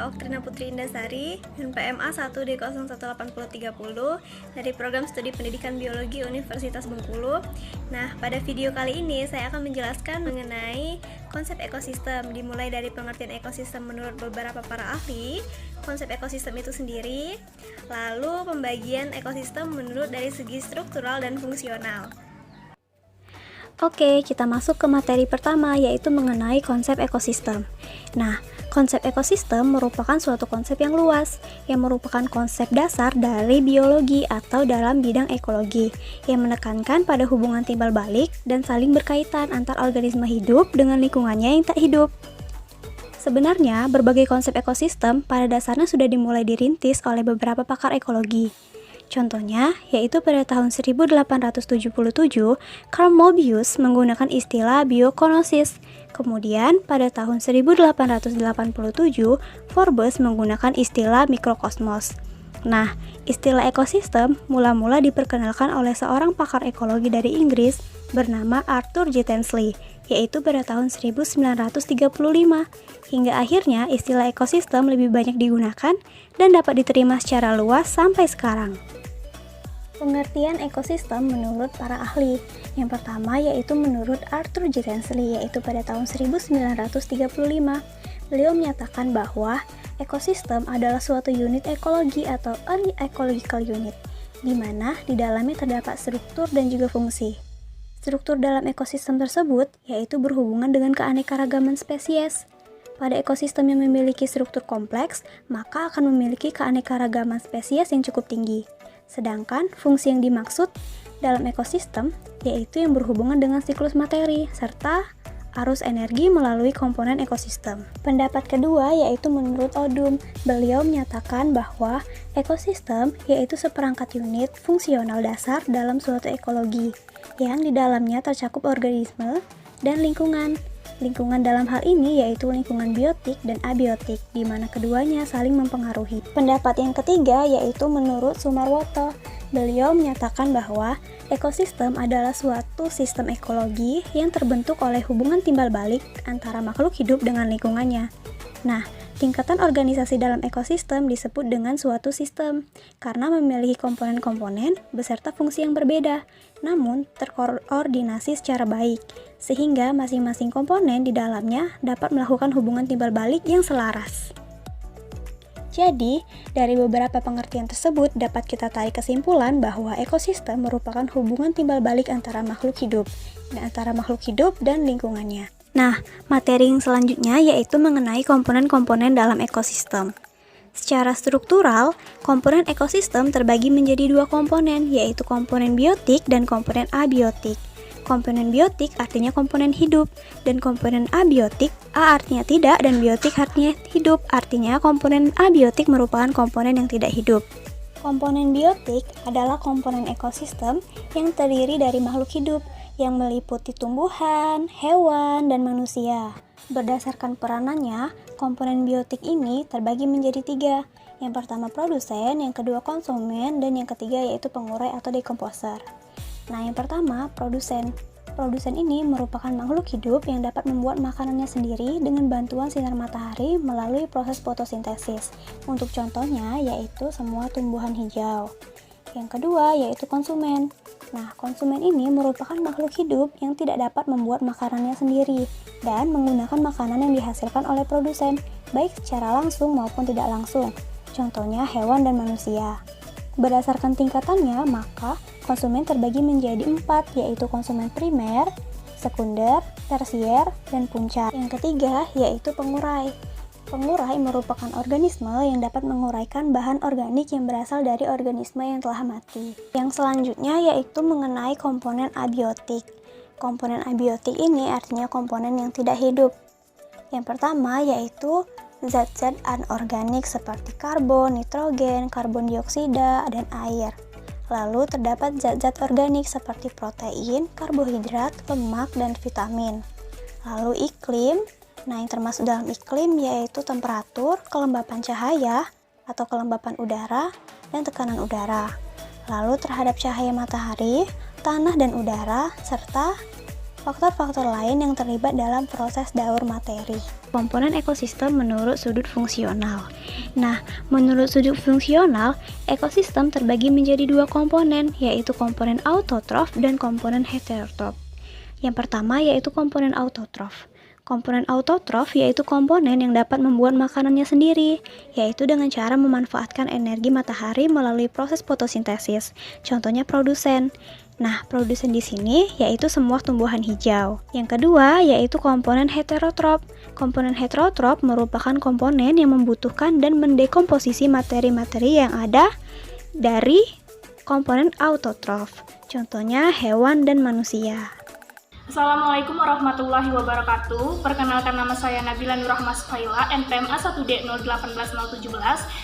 saya Oktrina Putri Indasari, NPMA 1D018030 dari Program Studi Pendidikan Biologi Universitas Bengkulu. Nah, pada video kali ini saya akan menjelaskan mengenai konsep ekosistem, dimulai dari pengertian ekosistem menurut beberapa para ahli, konsep ekosistem itu sendiri, lalu pembagian ekosistem menurut dari segi struktural dan fungsional. Oke, kita masuk ke materi pertama, yaitu mengenai konsep ekosistem. Nah, konsep ekosistem merupakan suatu konsep yang luas, yang merupakan konsep dasar dari biologi atau dalam bidang ekologi, yang menekankan pada hubungan timbal balik dan saling berkaitan antar organisme hidup dengan lingkungannya yang tak hidup. Sebenarnya, berbagai konsep ekosistem pada dasarnya sudah dimulai dirintis oleh beberapa pakar ekologi. Contohnya, yaitu pada tahun 1877, Carl Moebius menggunakan istilah biokonosis. Kemudian, pada tahun 1887, Forbes menggunakan istilah mikrokosmos. Nah, istilah ekosistem mula-mula diperkenalkan oleh seorang pakar ekologi dari Inggris bernama Arthur J. Tansley, yaitu pada tahun 1935. Hingga akhirnya istilah ekosistem lebih banyak digunakan dan dapat diterima secara luas sampai sekarang. Pengertian ekosistem menurut para ahli. Yang pertama yaitu menurut Arthur J. Tansley, yaitu pada tahun 1935. Beliau menyatakan bahwa ekosistem adalah suatu unit ekologi atau an ecological unit, di mana di dalamnya terdapat struktur dan juga fungsi. Struktur dalam ekosistem tersebut yaitu berhubungan dengan keanekaragaman spesies. Pada ekosistem yang memiliki struktur kompleks, maka akan memiliki keanekaragaman spesies yang cukup tinggi. Sedangkan fungsi yang dimaksud dalam ekosistem yaitu yang berhubungan dengan siklus materi serta arus energi melalui komponen ekosistem. Pendapat kedua yaitu menurut Odum. Beliau menyatakan bahwa ekosistem yaitu seperangkat unit fungsional dasar dalam suatu ekologi yang di dalamnya tercakup organisme dan lingkungan. Lingkungan dalam hal ini yaitu lingkungan biotik dan abiotik, di mana keduanya saling mempengaruhi. Pendapat yang ketiga yaitu menurut Sumarwoto. Beliau menyatakan bahwa ekosistem adalah suatu sistem ekologi yang terbentuk oleh hubungan timbal balik antara makhluk hidup dengan lingkungannya. Nah, tingkatan organisasi dalam ekosistem disebut dengan suatu sistem karena memiliki komponen-komponen beserta fungsi yang berbeda, namun terkoordinasi secara baik, sehingga masing-masing komponen di dalamnya dapat melakukan hubungan timbal balik yang selaras. Jadi, dari beberapa pengertian tersebut dapat kita tarik kesimpulan bahwa ekosistem merupakan hubungan timbal balik antara makhluk hidup dan lingkungannya. Nah, materi yang selanjutnya yaitu mengenai komponen-komponen dalam ekosistem. Secara struktural, komponen ekosistem terbagi menjadi dua komponen, yaitu komponen biotik dan komponen abiotik. Komponen biotik artinya komponen hidup, dan komponen abiotik, A artinya tidak dan biotik artinya hidup, artinya komponen abiotik merupakan komponen yang tidak hidup. Komponen biotik adalah komponen ekosistem yang terdiri dari makhluk hidup, yang meliputi tumbuhan, hewan, dan manusia. Berdasarkan peranannya, komponen biotik ini terbagi menjadi tiga. Yang pertama produsen, yang kedua konsumen, dan yang ketiga yaitu pengurai atau dekomposer. Nah, yang pertama produsen. Produsen ini merupakan makhluk hidup yang dapat membuat makanannya sendiri dengan bantuan sinar matahari melalui proses fotosintesis. Untuk contohnya yaitu semua tumbuhan hijau. Yang kedua yaitu konsumen. Nah, konsumen ini merupakan makhluk hidup yang tidak dapat membuat makanannya sendiri dan menggunakan makanan yang dihasilkan oleh produsen, baik secara langsung maupun tidak langsung. Contohnya hewan dan manusia. Berdasarkan tingkatannya, maka konsumen terbagi menjadi 4, yaitu konsumen primer, sekunder, tersier, dan puncak. Yang ketiga yaitu pengurai. Pengurai merupakan organisme yang dapat menguraikan bahan organik yang berasal dari organisme yang telah mati. Yang selanjutnya yaitu mengenai komponen abiotik. Komponen abiotik ini artinya komponen yang tidak hidup. Yang pertama yaitu zat-zat anorganik seperti karbon, nitrogen, karbon dioksida, dan air. Lalu terdapat zat-zat organik seperti protein, karbohidrat, lemak, dan vitamin. Lalu iklim. Nah, yang termasuk dalam iklim yaitu temperatur, kelembapan cahaya atau kelembapan udara, dan tekanan udara. Lalu terhadap cahaya matahari, tanah dan udara, serta faktor-faktor lain yang terlibat dalam proses daur materi. Komponen ekosistem menurut sudut fungsional. Nah, menurut sudut fungsional, ekosistem terbagi menjadi dua komponen, yaitu komponen autotrof dan komponen heterotrof. Yang pertama yaitu komponen autotrof. Komponen autotrof yaitu komponen yang dapat membuat makanannya sendiri, yaitu dengan cara memanfaatkan energi matahari melalui proses fotosintesis. Contohnya produsen. Nah, produsen di sini yaitu semua tumbuhan hijau. Yang kedua yaitu komponen heterotrof. Komponen heterotrof merupakan komponen yang membutuhkan dan mendekomposisi materi-materi yang ada dari komponen autotrof. Contohnya hewan dan manusia. Assalamualaikum warahmatullahi wabarakatuh. Perkenalkan, nama saya Nabila Nurrahma Suhaila, NPMA 1D 018017.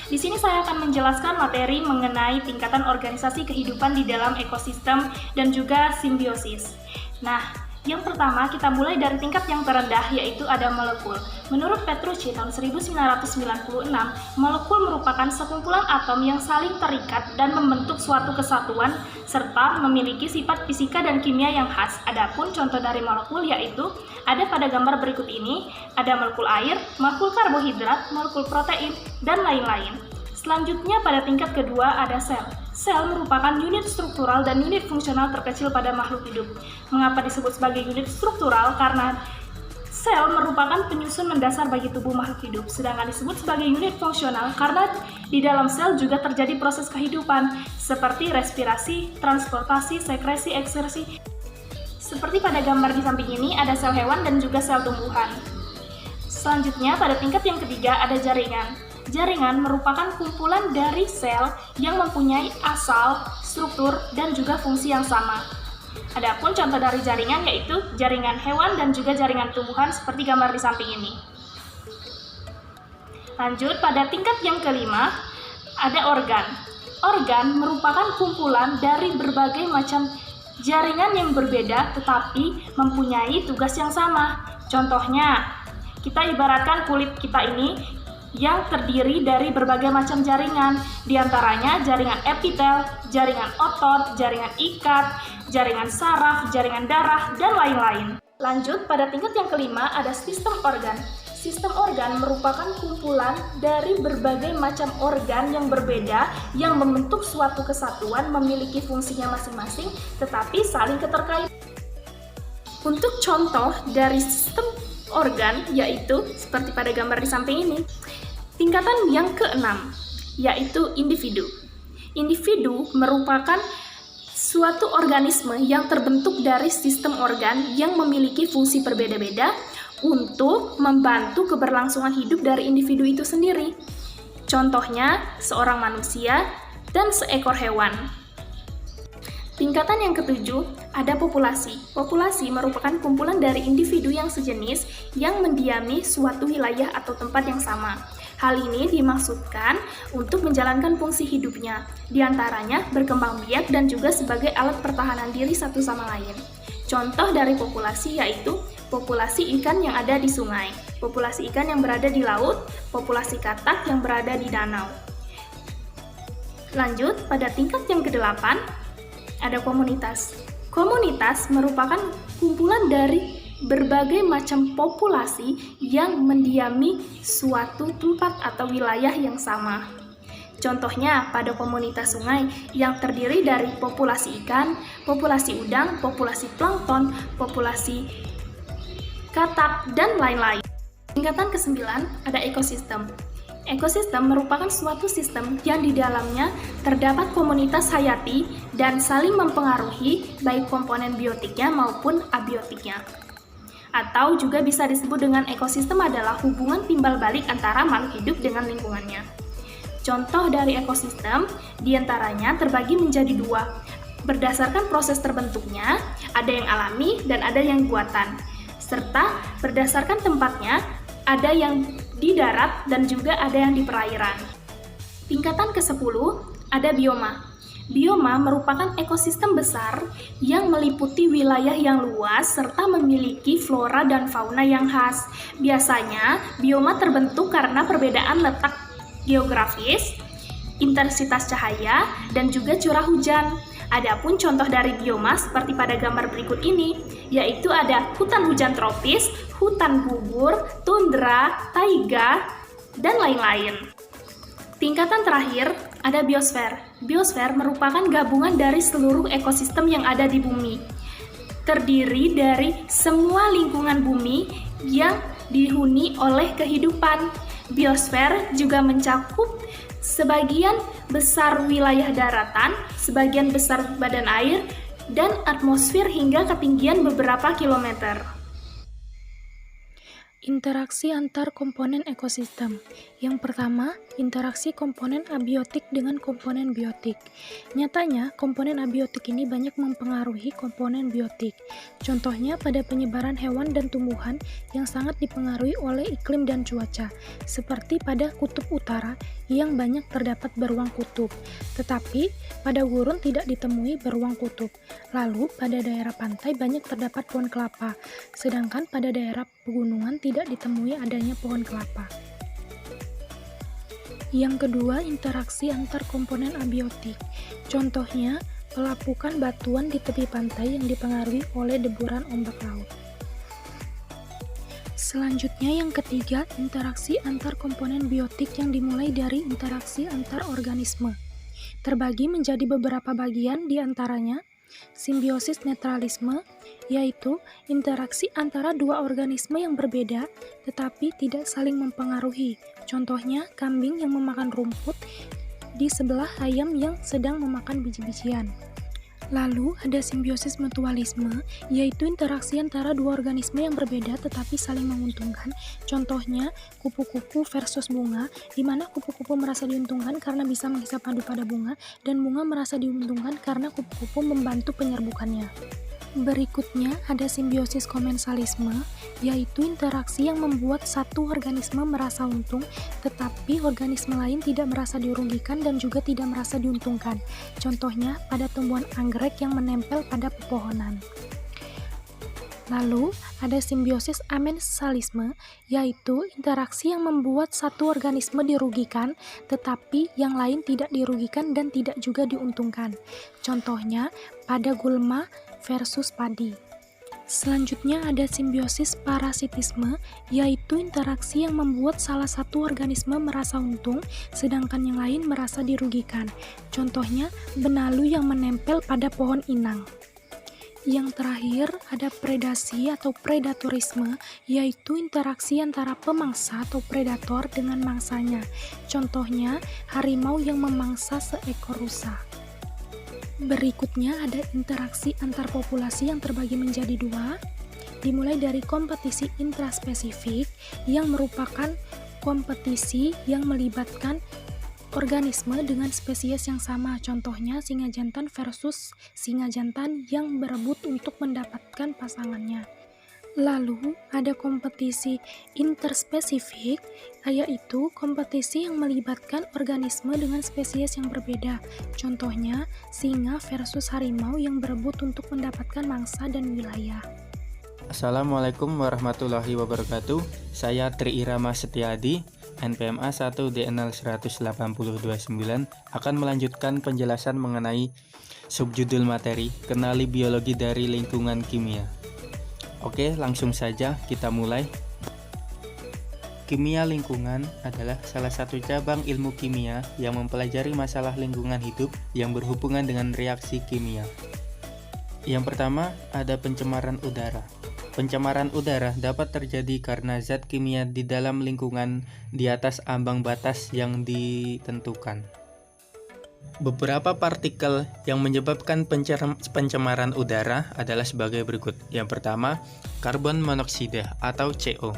Di sini saya akan menjelaskan materi mengenai tingkatan organisasi kehidupan di dalam ekosistem dan juga simbiosis. Nah, yang pertama kita mulai dari tingkat yang terendah, yaitu ada molekul. Menurut Petrucci tahun 1996, molekul merupakan sekumpulan atom yang saling terikat dan membentuk suatu kesatuan serta memiliki sifat fisika dan kimia yang khas. Adapun contoh dari molekul yaitu ada pada gambar berikut ini, ada molekul air, molekul karbohidrat, molekul protein, dan lain-lain. Selanjutnya pada tingkat kedua ada sel. Sel merupakan unit struktural dan unit fungsional terkecil pada makhluk hidup. Mengapa disebut sebagai unit struktural? Karena sel merupakan penyusun mendasar bagi tubuh makhluk hidup, sedangkan disebut sebagai unit fungsional karena di dalam sel juga terjadi proses kehidupan seperti respirasi, transportasi, sekresi, eksersi. Seperti pada gambar di samping ini ada sel hewan dan juga sel tumbuhan. Selanjutnya pada tingkat yang ketiga ada jaringan. Jaringan merupakan kumpulan dari sel yang mempunyai asal, struktur, dan juga fungsi yang sama. Adapun contoh dari jaringan yaitu jaringan hewan dan juga jaringan tumbuhan seperti gambar di samping ini. Lanjut, pada tingkat yang kelima ada organ. Organ merupakan kumpulan dari berbagai macam jaringan yang berbeda tetapi mempunyai tugas yang sama. Contohnya, kita ibaratkan kulit kita ini yang terdiri dari berbagai macam jaringan, diantaranya jaringan epitel, jaringan otot, jaringan ikat, jaringan saraf, jaringan darah, dan lain-lain. Lanjut, pada tingkat yang kelima ada sistem organ. Sistem organ merupakan kumpulan dari berbagai macam organ yang berbeda yang membentuk suatu kesatuan memiliki fungsinya masing-masing tetapi saling keterkaitan. Untuk contoh dari sistem organ yaitu seperti pada gambar di samping ini. Tingkatan yang keenam yaitu individu. Individu merupakan suatu organisme yang terbentuk dari sistem organ yang memiliki fungsi berbeda-beda untuk membantu keberlangsungan hidup dari individu itu sendiri. Contohnya seorang manusia dan seekor hewan. Tingkatan yang ketujuh ada populasi. Populasi merupakan kumpulan dari individu yang sejenis yang mendiami suatu wilayah atau tempat yang sama. Hal ini dimaksudkan untuk menjalankan fungsi hidupnya, diantaranya berkembang biak dan juga sebagai alat pertahanan diri satu sama lain. Contoh dari populasi yaitu populasi ikan yang ada di sungai, populasi ikan yang berada di laut, populasi katak yang berada di danau. Lanjut, pada tingkat yang ke-8, ada komunitas. Komunitas merupakan kumpulan dari berbagai macam populasi yang mendiami suatu tempat atau wilayah yang sama. Contohnya pada komunitas sungai yang terdiri dari populasi ikan, populasi udang, populasi plankton, populasi katak, dan lain-lain. Tingkatan ke-9 ada ekosistem. Ekosistem merupakan suatu sistem yang di dalamnya terdapat komunitas hayati dan saling mempengaruhi baik komponen biotiknya maupun abiotiknya. Atau juga bisa disebut dengan ekosistem adalah hubungan timbal balik antara makhluk hidup dengan lingkungannya. Contoh dari ekosistem diantaranya terbagi menjadi dua. Berdasarkan proses terbentuknya, ada yang alami dan ada yang buatan. Serta berdasarkan tempatnya, ada yang di darat dan juga ada yang di perairan. Tingkatan ke-10 ada bioma. Bioma merupakan ekosistem besar yang meliputi wilayah yang luas serta memiliki flora dan fauna yang khas. Biasanya, bioma terbentuk karena perbedaan letak geografis, intensitas cahaya, dan juga curah hujan. Adapun contoh dari biomas seperti pada gambar berikut ini, yaitu ada hutan hujan tropis, hutan gugur, tundra, taiga, dan lain-lain. Tingkatan terakhir ada biosfer. Biosfer merupakan gabungan dari seluruh ekosistem yang ada di bumi. Terdiri dari semua lingkungan bumi yang dihuni oleh kehidupan. Biosfer juga mencakup sebagian besar wilayah daratan, sebagian besar badan air, dan atmosfer hingga ketinggian beberapa kilometer. Interaksi antar komponen ekosistem. Yang pertama, interaksi komponen abiotik dengan komponen biotik. Nyatanya, komponen abiotik ini banyak mempengaruhi komponen biotik. Contohnya pada penyebaran hewan dan tumbuhan yang sangat dipengaruhi oleh iklim dan cuaca, seperti pada kutub utara yang banyak terdapat beruang kutub, tetapi pada gurun tidak ditemui beruang kutub. Lalu, pada daerah pantai banyak terdapat pohon kelapa, sedangkan pada daerah pegunungan tidak ditemui adanya pohon kelapa. Yang kedua, interaksi antar komponen abiotik. Contohnya, pelapukan batuan di tepi pantai yang dipengaruhi oleh deburan ombak laut. Selanjutnya yang ketiga, interaksi antar komponen biotik yang dimulai dari interaksi antar organisme. Terbagi menjadi beberapa bagian, di antaranya simbiosis netralisme, yaitu interaksi antara dua organisme yang berbeda tetapi tidak saling mempengaruhi. Contohnya, kambing yang memakan rumput di sebelah ayam yang sedang memakan biji-bijian. Lalu, ada simbiosis mutualisme, yaitu interaksi antara dua organisme yang berbeda tetapi saling menguntungkan. Contohnya, kupu-kupu versus bunga, di mana kupu-kupu merasa diuntungkan karena bisa menghisap madu pada bunga, dan bunga merasa diuntungkan karena kupu-kupu membantu penyerbukannya. Berikutnya, ada simbiosis komensalisme, yaitu interaksi yang membuat satu organisme merasa untung, tetapi organisme lain tidak merasa dirugikan dan juga tidak merasa diuntungkan. Contohnya, pada tumbuhan anggrek yang menempel pada pepohonan. Lalu, ada simbiosis amensalisme, yaitu interaksi yang membuat satu organisme dirugikan, tetapi yang lain tidak dirugikan dan tidak juga diuntungkan. Contohnya, pada gulma versus padi. Selanjutnya ada simbiosis parasitisme, yaitu interaksi yang membuat salah satu organisme merasa untung, sedangkan yang lain merasa dirugikan. Contohnya, benalu yang menempel pada pohon inang. Yang terakhir, ada predasi atau predatorisme, yaitu interaksi antara pemangsa atau predator dengan mangsanya. Contohnya, harimau yang memangsa seekor rusa. Berikutnya ada interaksi antar populasi yang terbagi menjadi dua, dimulai dari kompetisi intraspesifik yang merupakan kompetisi yang melibatkan organisme dengan spesies yang sama. Contohnya, singa jantan versus singa jantan yang berebut untuk mendapatkan pasangannya. Lalu, ada kompetisi interspesifik, yaitu kompetisi yang melibatkan organisme dengan spesies yang berbeda. Contohnya, singa versus harimau yang berebut untuk mendapatkan mangsa dan wilayah. Assalamualaikum warahmatullahi wabarakatuh. Saya Tri Irama Setiadi, NPMA 1DNL1829 akan melanjutkan penjelasan mengenai subjudul materi Kenali Biologi dari Lingkungan Kimia. Oke, langsung saja kita mulai. Kimia lingkungan adalah salah satu cabang ilmu kimia yang mempelajari masalah lingkungan hidup yang berhubungan dengan reaksi kimia. Yang pertama, ada pencemaran udara. Pencemaran udara dapat terjadi karena zat kimia di dalam lingkungan di atas ambang batas yang ditentukan. Beberapa partikel yang menyebabkan pencemaran udara adalah sebagai berikut. Yang pertama, karbon monoksida atau CO.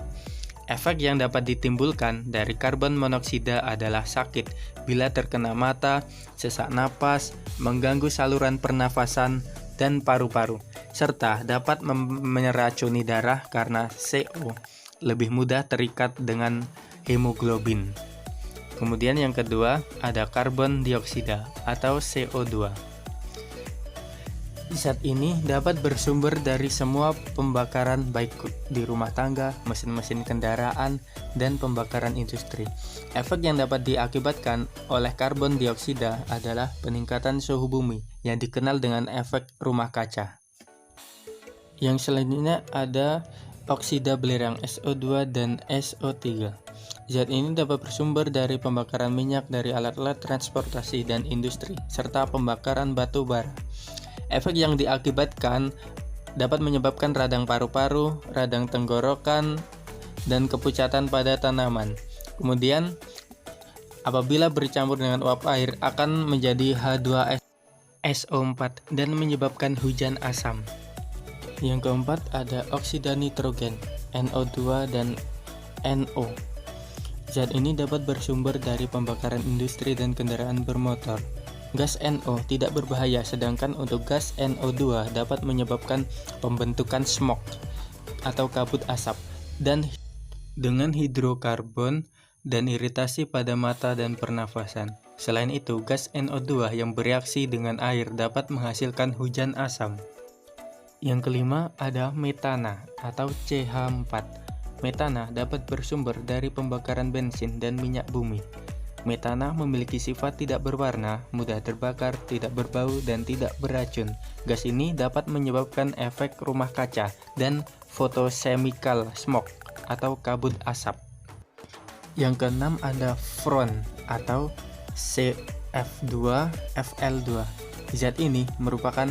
Efek yang dapat ditimbulkan dari karbon monoksida adalah sakit bila terkena mata, sesak napas, mengganggu saluran pernafasan, dan paru-paru, serta dapat meracuni darah karena CO lebih mudah terikat dengan hemoglobin. Kemudian yang kedua, ada karbon dioksida atau CO2. Zat ini dapat bersumber dari semua pembakaran baik di rumah tangga, mesin-mesin kendaraan, dan pembakaran industri. Efek yang dapat diakibatkan oleh karbon dioksida adalah peningkatan suhu bumi yang dikenal dengan efek rumah kaca. Yang selanjutnya ada oksida belerang SO2 dan SO3. Zat ini dapat bersumber dari pembakaran minyak dari alat-alat transportasi dan industri, serta pembakaran batu bara. Efek yang diakibatkan dapat menyebabkan radang paru-paru, radang tenggorokan, dan kepucatan pada tanaman. Kemudian, apabila bercampur dengan uap air akan menjadi H2SO4 dan menyebabkan hujan asam. Yang keempat ada oksida nitrogen, NO2 dan NO. Zat ini dapat bersumber dari pembakaran industri dan kendaraan bermotor. Gas NO tidak berbahaya, sedangkan untuk gas NO2 dapat menyebabkan pembentukan smog atau kabut asap dan dengan hidrokarbon dan iritasi pada mata dan pernafasan. Selain itu, gas NO2 yang bereaksi dengan air dapat menghasilkan hujan asam. Yang kelima ada metana atau CH4. Metana dapat bersumber dari pembakaran bensin dan minyak bumi. Metana memiliki sifat tidak berwarna, mudah terbakar, tidak berbau, dan tidak beracun. Gas ini dapat menyebabkan efek rumah kaca dan photochemical smoke atau kabut asap. Yang keenam ada freon atau CF2FL2. Zat ini merupakan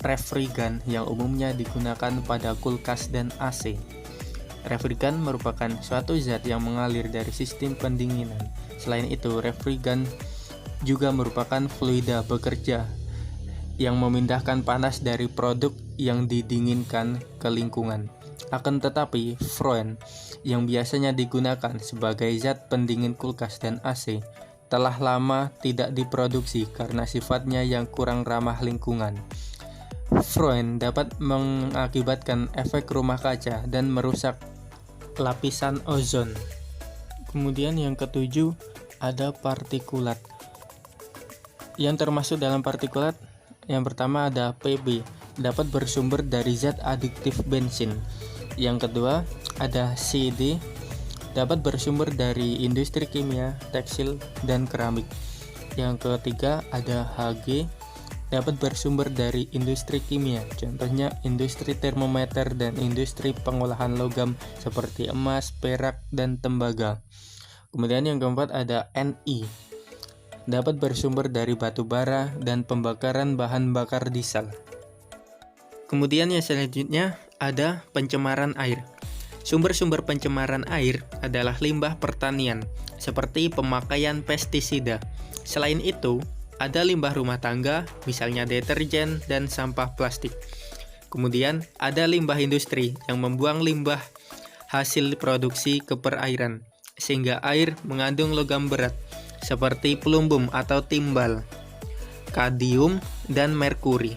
refrigan yang umumnya digunakan pada kulkas dan AC. Refrigan merupakan suatu zat yang mengalir dari sistem pendinginan. Selain itu, refrigan juga merupakan fluida bekerja yang memindahkan panas dari produk yang didinginkan ke lingkungan. Akan tetapi, freon yang biasanya digunakan sebagai zat pendingin kulkas dan AC telah lama tidak diproduksi karena sifatnya yang kurang ramah lingkungan. Freon dapat mengakibatkan efek rumah kaca dan merusak lapisan ozon. Kemudian yang ketujuh ada partikulat. Yang termasuk dalam partikulat yang pertama ada PB, dapat bersumber dari zat adiktif bensin. Yang kedua ada CD, dapat bersumber dari industri kimia, tekstil, dan keramik. Yang ketiga ada HG, dapat bersumber dari industri kimia, contohnya industri termometer dan industri pengolahan logam seperti emas, perak, dan tembaga. Kemudian yang keempat ada Ni, dapat bersumber dari batu bara dan pembakaran bahan bakar diesel. Kemudian yang selanjutnya ada pencemaran air. Sumber-sumber pencemaran air adalah limbah pertanian, seperti pemakaian pestisida. Selain itu, ada limbah rumah tangga, misalnya deterjen dan sampah plastik. Kemudian ada limbah industri yang membuang limbah hasil produksi ke perairan, sehingga air mengandung logam berat seperti plumbum atau timbal, kadium, dan merkuri.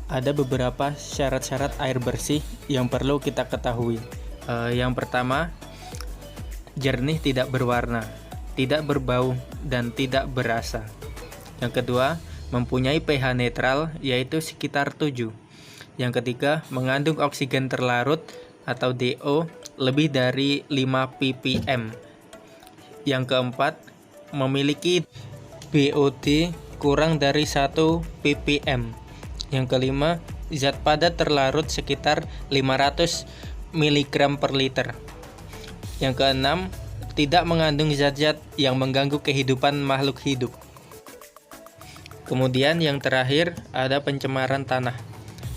Ada beberapa syarat-syarat air bersih yang perlu kita ketahui. Yang pertama, jernih, tidak berwarna, tidak berbau, dan tidak berasa. Yang kedua, mempunyai pH netral yaitu sekitar 7. Yang ketiga, mengandung oksigen terlarut atau DO lebih dari 5 ppm. Yang keempat, memiliki BOD kurang dari 1 ppm. Yang kelima, zat padat terlarut sekitar 500 mg per liter. Yang keenam, tidak mengandung zat-zat yang mengganggu kehidupan makhluk hidup. Kemudian yang terakhir ada pencemaran tanah.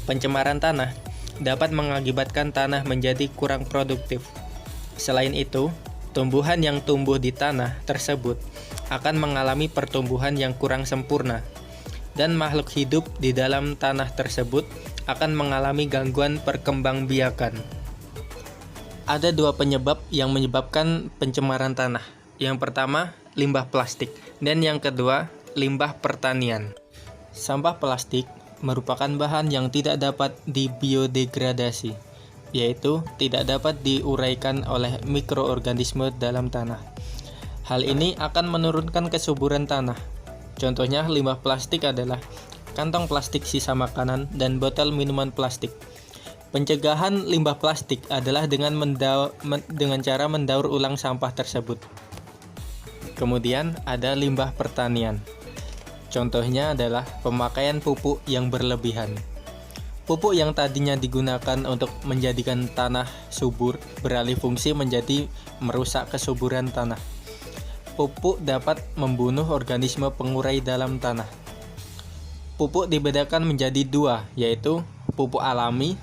Pencemaran tanah dapat mengakibatkan tanah menjadi kurang produktif. Selain itu, tumbuhan yang tumbuh di tanah tersebut akan mengalami pertumbuhan yang kurang sempurna, dan makhluk hidup di dalam tanah tersebut akan mengalami gangguan perkembangbiakan. Ada dua penyebab yang menyebabkan pencemaran tanah. Yang pertama, limbah plastik, dan yang kedua, limbah pertanian. Sampah plastik merupakan bahan yang tidak dapat dibiodegradasi, yaitu tidak dapat diuraikan oleh mikroorganisme dalam tanah. Hal ini akan menurunkan kesuburan tanah. Contohnya limbah plastik adalah kantong plastik sisa makanan, dan botol minuman plastik. Pencegahan limbah plastik adalah dengan cara mendaur ulang sampah tersebut. Kemudian ada limbah pertanian. Contohnya adalah pemakaian pupuk yang berlebihan. Pupuk yang tadinya digunakan untuk menjadikan tanah subur beralih fungsi menjadi merusak kesuburan tanah. Pupuk dapat membunuh organisme pengurai dalam tanah. Pupuk dibedakan menjadi dua, yaitu pupuk alami,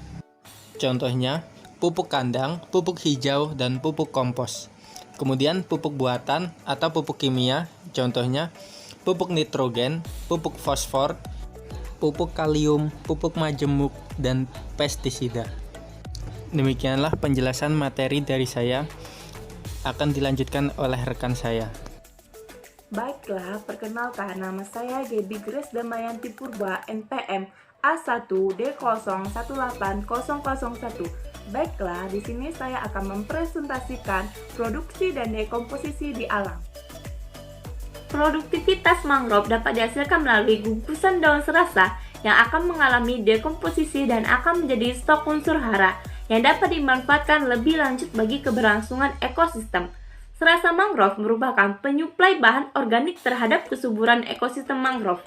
contohnya pupuk kandang, pupuk hijau, dan pupuk kompos. Kemudian pupuk buatan atau pupuk kimia, contohnya pupuk nitrogen, pupuk fosfor, pupuk kalium, pupuk majemuk, dan pestisida. Demikianlah penjelasan materi dari saya. Akan dilanjutkan oleh rekan saya. Baiklah, perkenalkan, nama saya Gaby Grace Damayanti Purba, NPM A1D018001. Baiklah, di sini saya akan mempresentasikan produksi dan dekomposisi di alam. Produktivitas mangrove dapat dihasilkan melalui gugusan daun serasa yang akan mengalami dekomposisi dan akan menjadi stok unsur hara yang dapat dimanfaatkan lebih lanjut bagi keberlangsungan ekosistem. Serasa mangrove merupakan penyuplai bahan organik terhadap kesuburan ekosistem mangrove,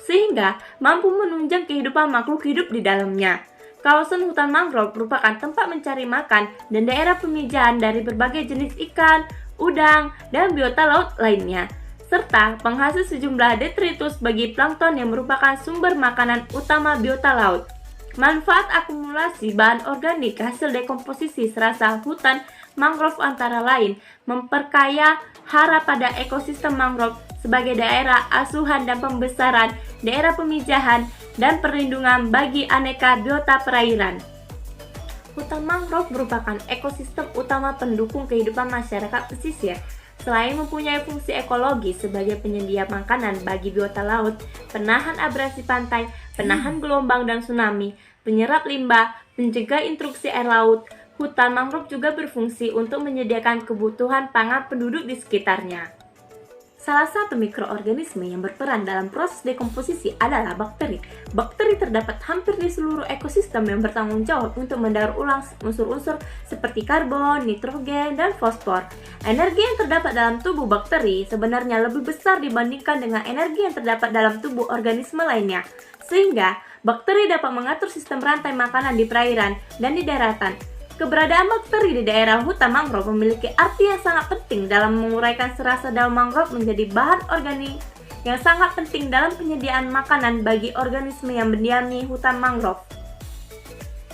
sehingga mampu menunjang kehidupan makhluk hidup di dalamnya. Kawasan hutan mangrove merupakan tempat mencari makan dan daerah pemijahan dari berbagai jenis ikan, udang, dan biota laut lainnya, serta penghasil sejumlah detritus bagi plankton yang merupakan sumber makanan utama biota laut. Manfaat akumulasi bahan organik hasil dekomposisi serasa hutan mangrove antara lain memperkaya hara pada ekosistem mangrove sebagai daerah asuhan dan pembesaran, daerah pemijahan, dan perlindungan bagi aneka biota perairan. Hutan mangrove merupakan ekosistem utama pendukung kehidupan masyarakat pesisir. Selain mempunyai fungsi ekologi sebagai penyedia makanan bagi biota laut, penahan abrasi pantai, penahan gelombang dan tsunami, penyerap limbah, pencegah intrusi air laut, hutan mangrove juga berfungsi untuk menyediakan kebutuhan pangan penduduk di sekitarnya. Salah satu mikroorganisme yang berperan dalam proses dekomposisi adalah bakteri. Bakteri terdapat hampir di seluruh ekosistem yang bertanggung jawab untuk mendaur ulang unsur-unsur seperti karbon, nitrogen, dan fosfor. Energi yang terdapat dalam tubuh bakteri sebenarnya lebih besar dibandingkan dengan energi yang terdapat dalam tubuh organisme lainnya, sehingga bakteri dapat mengatur sistem rantai makanan di perairan dan di daratan. Keberadaan bakteri di daerah hutan mangrove memiliki arti yang sangat penting dalam menguraikan serasa daun mangrove menjadi bahan organik yang sangat penting dalam penyediaan makanan bagi organisme yang mendiami hutan mangrove.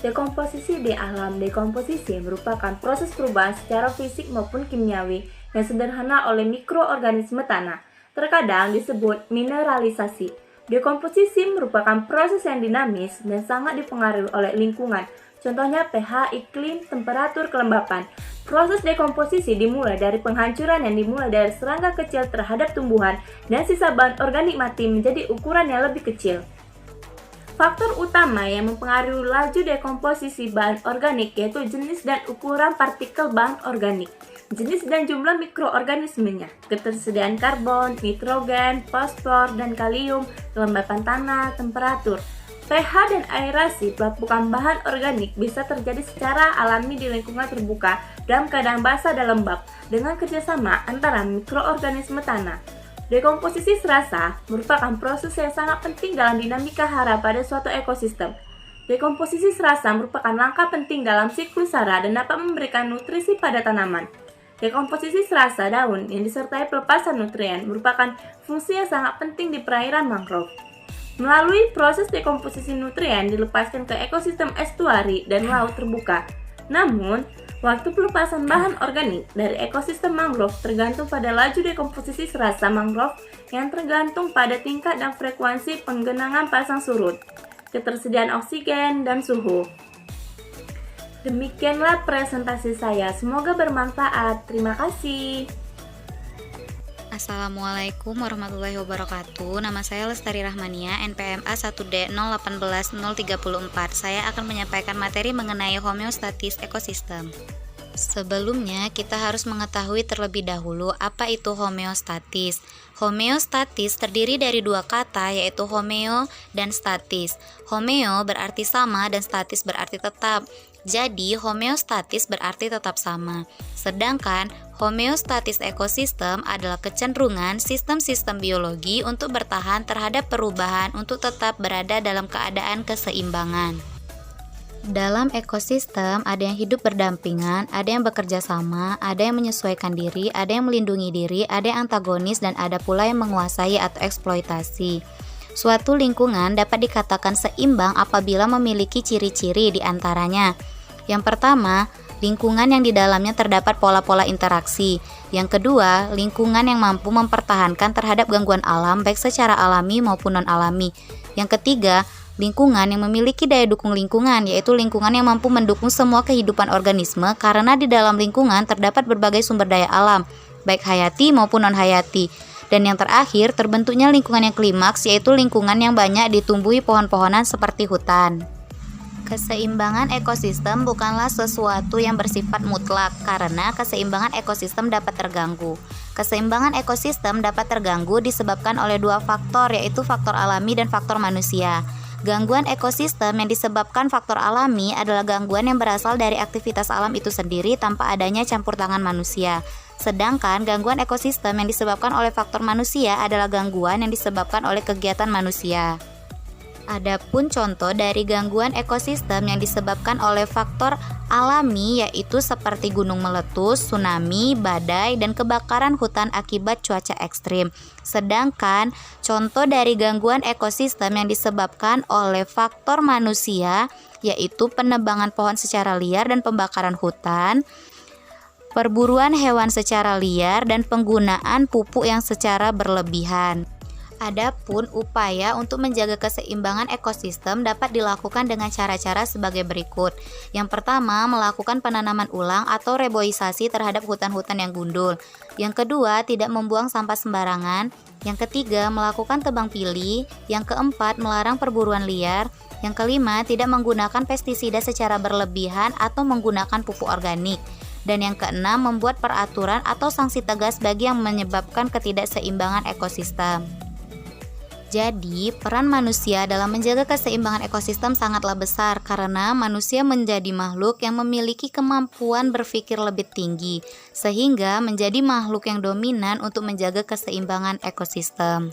Dekomposisi di alam. Dekomposisi merupakan proses perubahan secara fisik maupun kimiawi yang sederhana oleh mikroorganisme tanah. Terkadang disebut mineralisasi. Dekomposisi merupakan proses yang dinamis dan sangat dipengaruhi oleh lingkungan. Contohnya pH, iklim, temperatur, kelembapan. Proses dekomposisi dimulai dari penghancuran yang dimulai dari serangga kecil terhadap tumbuhan dan sisa bahan organik mati menjadi ukuran yang lebih kecil. Faktor utama yang mempengaruhi laju dekomposisi bahan organik yaitu jenis dan ukuran partikel bahan organik, jenis dan jumlah mikroorganismenya, ketersediaan karbon, nitrogen, fosfor, dan kalium, kelembapan tanah, temperatur. pH dan aerasi pelapukan bahan organik bisa terjadi secara alami di lingkungan terbuka dalam keadaan basah dan lembab dengan kerjasama antara mikroorganisme tanah. Dekomposisi serasa merupakan proses yang sangat penting dalam dinamika hara pada suatu ekosistem. Dekomposisi serasa merupakan langkah penting dalam siklus hara dan dapat memberikan nutrisi pada tanaman. Dekomposisi serasa daun yang disertai pelepasan nutrien merupakan fungsi yang sangat penting di perairan mangrove. Melalui proses dekomposisi nutrien dilepaskan ke ekosistem estuari dan laut terbuka. Namun, waktu pelepasan bahan organik dari ekosistem mangrove tergantung pada laju dekomposisi serasa mangrove yang tergantung pada tingkat dan frekuensi penggenangan pasang surut, ketersediaan oksigen, dan suhu. Demikianlah presentasi saya, semoga bermanfaat. Terima kasih. Assalamualaikum warahmatullahi wabarakatuh. Nama saya Lestari Rahmania, NPM A1D018034. Saya akan menyampaikan materi mengenai homeostatis ekosistem. Sebelumnya, kita harus mengetahui terlebih dahulu apa itu homeostatis. Homeostatis terdiri dari dua kata, yaitu homeo dan statis. Homeo berarti sama dan statis berarti tetap. Jadi, homeostatis berarti tetap sama. Sedangkan homeostatis ekosistem adalah kecenderungan sistem-sistem biologi untuk bertahan terhadap perubahan untuk tetap berada dalam keadaan keseimbangan. Dalam ekosistem, ada yang hidup berdampingan, ada yang bekerja sama, ada yang menyesuaikan diri, ada yang melindungi diri, ada yang antagonis, dan ada pula yang menguasai atau eksploitasi. Suatu lingkungan dapat dikatakan seimbang apabila memiliki ciri-ciri di antaranya. Yang pertama, lingkungan yang di dalamnya terdapat pola-pola interaksi. Yang kedua, lingkungan yang mampu mempertahankan terhadap gangguan alam baik secara alami maupun non-alami. Yang ketiga, lingkungan yang memiliki daya dukung lingkungan, yaitu lingkungan yang mampu mendukung semua kehidupan organisme karena di dalam lingkungan terdapat berbagai sumber daya alam, baik hayati maupun non-hayati. Dan yang terakhir, terbentuknya lingkungan yang klimaks, yaitu lingkungan yang banyak ditumbuhi pohon-pohonan seperti hutan. Keseimbangan ekosistem bukanlah sesuatu yang bersifat mutlak, karena keseimbangan ekosistem dapat terganggu. Keseimbangan ekosistem dapat terganggu disebabkan oleh dua faktor, yaitu faktor alami dan faktor manusia. Gangguan ekosistem yang disebabkan faktor alami adalah gangguan yang berasal dari aktivitas alam itu sendiri tanpa adanya campur tangan manusia. Sedangkan gangguan ekosistem yang disebabkan oleh faktor manusia adalah gangguan yang disebabkan oleh kegiatan manusia. Adapun contoh dari gangguan ekosistem yang disebabkan oleh faktor alami yaitu seperti gunung meletus, tsunami, badai, dan kebakaran hutan akibat cuaca ekstrim. Sedangkan contoh dari gangguan ekosistem yang disebabkan oleh faktor manusia yaitu penebangan pohon secara liar dan pembakaran hutan, perburuan hewan secara liar, dan penggunaan pupuk yang secara berlebihan. Adapun upaya untuk menjaga keseimbangan ekosistem dapat dilakukan dengan cara-cara sebagai berikut. Yang pertama, melakukan penanaman ulang atau reboisasi terhadap hutan-hutan yang gundul. Yang kedua, tidak membuang sampah sembarangan. Yang ketiga, melakukan tebang pilih. Yang keempat, melarang perburuan liar. Yang kelima, tidak menggunakan pestisida secara berlebihan atau menggunakan pupuk organik. Dan yang keenam, membuat peraturan atau sanksi tegas bagi yang menyebabkan ketidakseimbangan ekosistem. Jadi, peran manusia dalam menjaga keseimbangan ekosistem sangatlah besar karena manusia menjadi makhluk yang memiliki kemampuan berpikir lebih tinggi, sehingga menjadi makhluk yang dominan untuk menjaga keseimbangan ekosistem.